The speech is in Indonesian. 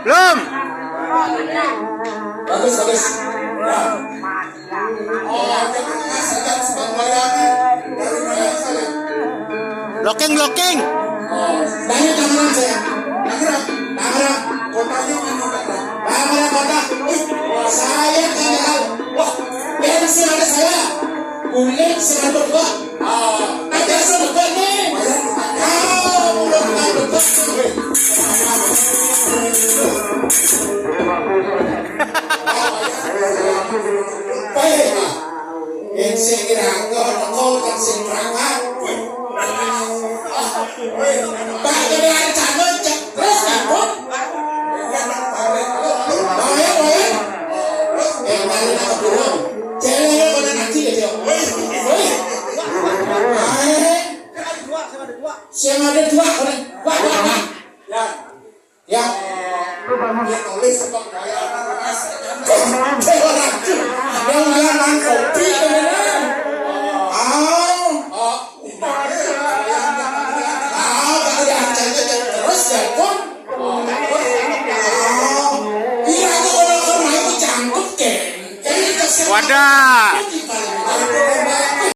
Belum. Bagus, bagus. Ya. Oh, jangan sembarangan. Blocking, blocking. Oh, banyak tangan saya. Tangan, tangan. Kotanya mana? Tangan kota. Saya kenal. Wah, bensin ada saya. Kulit 102. Ada 102 nih. Belum ada betul. Bensin gerangor, kau bensin perangkat. Pak jadi ada calon terus ngapun. Kali nak burung. Cewek kau nanti ya cewek. Siang ada dua orang. Wah. Ya. Ya. Dia tulis sebab gaya panas. Yang jalan kopi kan. Terus ya pun. Iya itu orang-orang itu cangkut kan. Wadah.